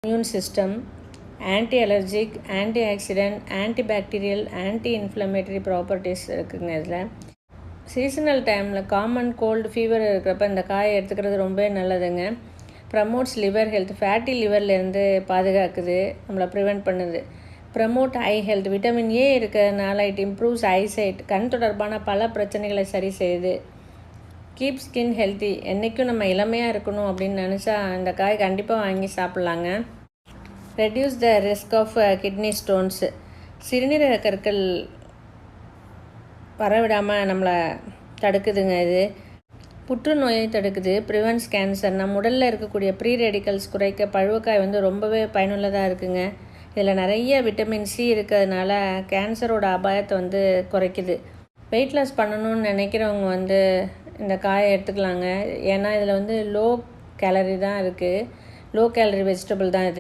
immune system, anti-allergic, antioxidant, antibacterial, anti-inflammatory properties இருக்குங்க. இதில் seasonal டைமில் காமன் கோல்டு ஃபீவர் இருக்கிறப்ப இந்த காயை எடுத்துக்கிறது ரொம்ப நல்லதுங்க. ப்ரமோட்ஸ் லிவர் ஹெல்த், ஃபேட்டி லிவர்லேருந்து பாதுகாக்குது, நம்மளை ப்ரிவெண்ட் பண்ணுது. Promote I health, vitamin A இருக்கிறதுனால இட் இம்ப்ரூவ்ஸ் ஐசைட், கண் தொடர்பான பல பிரச்சனைகளை சரி செய்யுது. கீப் ஸ்கின் ஹெல்த்தி, என்றைக்கும் நம்ம இளமையாக இருக்கணும் அப்படின்னு நினச்சா இந்த காய் கண்டிப்பாக வாங்கி சாப்பிட்லாங்க. Reduce the risk of kidney stones, சிறுநீரக கற்கள் வரவிடாமல் நம்மளை தடுக்குதுங்க. இது புற்றுநோயை தடுக்குது, ப்ரிவென்ட்ஸ் கேன்சர். நம்ம உடலில் இருக்கக்கூடிய ப்ரீ ரெடிக்கல்ஸ் குறைக்க பழுவக்காய் ரொம்பவே பயனுள்ளதாக இருக்குங்க. இதில் நிறைய விட்டமின் சி இருக்கிறதுனால கேன்சரோட அபாயத்தை குறைக்குது. வெயிட் லாஸ் பண்ணணும்னு நினைக்கிறவங்க இந்த காயை எடுத்துக்கலாங்க. ஏன்னா இதில் லோ கேலரி தான் இருக்குது, லோ கேலரி வெஜிடபிள் தான் இது.